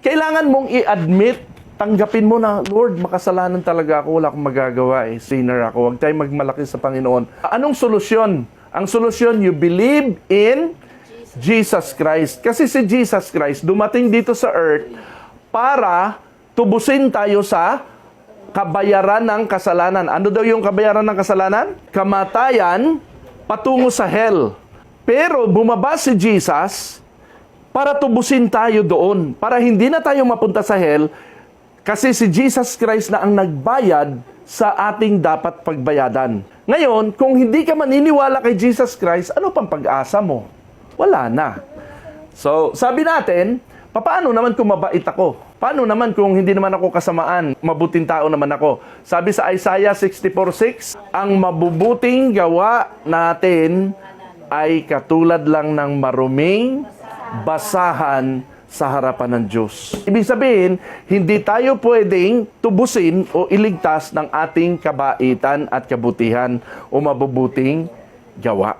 Kailangan mong i-admit, tanggapin mo na, Lord, makasalanan talaga ako, wala akong magagawa sinner ako. Huwag tayong magmalaki sa Panginoon. Anong solusyon? Ang solusyon, you believe in Jesus Christ. Kasi si Jesus Christ dumating dito sa earth para tubusin tayo sa kabayaran ng kasalanan. Ano daw yung kabayaran ng kasalanan? Kamatayan patungo sa hell. Pero bumaba si Jesus para tubusin tayo doon. Para hindi na tayo mapunta sa hell. Kasi si Jesus Christ na ang nagbayad sa ating dapat pagbayadan. Ngayon, kung hindi ka maniniwala kay Jesus Christ, ano pang pag-asa mo? Wala na. So, sabi natin, paano naman kung mabait ako? Paano naman kung hindi naman ako kasamaan? Mabuting tao naman ako. Sabi sa Isaiah 64:6, ang mabubuting gawa natin ay katulad lang ng maruming basahan sa harapan ng Diyos. Ibig sabihin, hindi tayo pwedeng tubusin o iligtas ng ating kabaitan at kabutihan o mabubuting gawa.